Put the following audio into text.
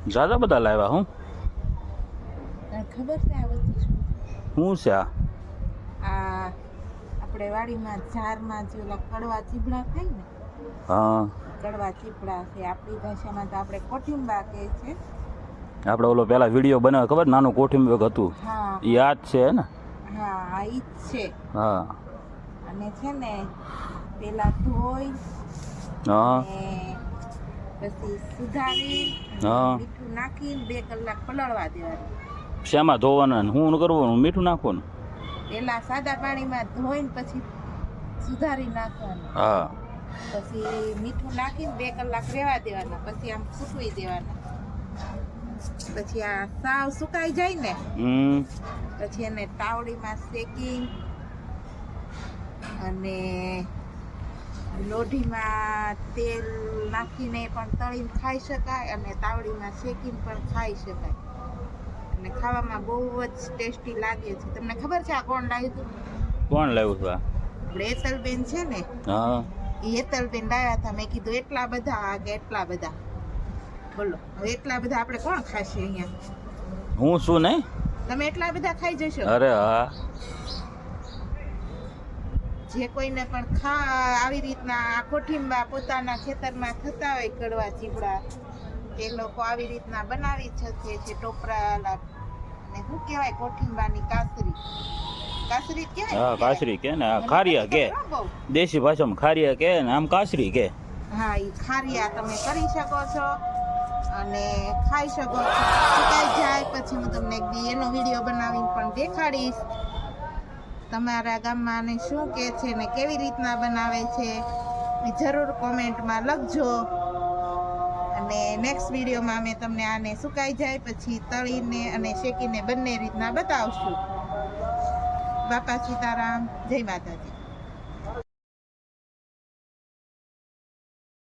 જ્યાદા બધા લાવ્યા હું તને ખબર છે આ વસ્તુ શું શું છે આ આ આપણે વાડીમાં ઝારમાં જે ઓલા કડવા ચીબડા થાય ને હા કડવા ચીબડા છે આપણી ભાષામાં તો આપણે કોઠિંબા કહે છે. આપણે ઓલો પેલા વિડીયો બનાવ્યો ખબર નાનું કોઠીંબેક હતું હા એ આ જ છે ને હા આ ઈ જ છે. હા અને છે ને પેલા ધોઈ હા અને પછી સુધારી હા. મીઠું નાખીને 2 કલાક પલળવા દેવાનું. શેમાં ધોવાના ને શું કરવાનું મીઠું નાખવાનું પેલા સાદા પાણીમાં ધોઈને પછી સુધારી નાખવાનું. હા પછી મીઠું નાખીને 2 કલાક રહેવા દેવાના. પછી આમ સૂકવી દેવાના. પછી આ સાવ સુકાઈ જાય ને પછી એને તાવડીમાં શેકી અને લોઢીમાં તેલ નાખીને પણ તળીને ખાઈ શકાય અને તાવડીમાં શેકીને પણ ખાઈ શકાય અને ખાવામાં બહુ જ ટેસ્ટી લાગે છે. તમને ખબર છે આ કોણ લાવ્યું હતું? કોણ લાવ્યું હતું આ આપણે હેતલબેન છે ને હા એ હેતલબેન લાવ્યા હતા. મેં કીધું એટલા બધા કે એટલા બધા બોલો હવે એટલા બધા આપણે કોણ ખાશે અહીંયા? હું શું નહીં તમે એટલા બધા ખાઈ જશો? અરે હા જે કોઈને પણ આવી રીતના આ કોઠીંબા પોતાના ખેતરમાં થતા હોય કડવા ચીબડા તે લોકો આવી રીતના બનાવી શકે છે. ટોપરા ને શું કહેવાય કોઠીંબાની કાસરી કાસરી કહેવાય હા કાસરી કે ને ખારિયા કે દેશી ભાષામાં ખારિયા કે ને આમ કાસરી કે હા એ ખારિયા તમે કરી શકો છો અને ખાઈ શકો છો. સુકાઈ જાય પછી હું તમને એક દી એનો વિડીયો બનાવીને પણ દેખાડીશ. તમારા ગામમાં આને શું કહે છે ને કેવી રીતના બનાવે છે એ જરૂર કોમેન્ટમાં લખજો. અને નેક્સ્ટ વિડીયોમાં અમે તમને આને સુકાઈ જાય પછી તળીને અને શેકીને બંને રીતના બતાવશું. બાપા સીતારામ, જય માતાજી.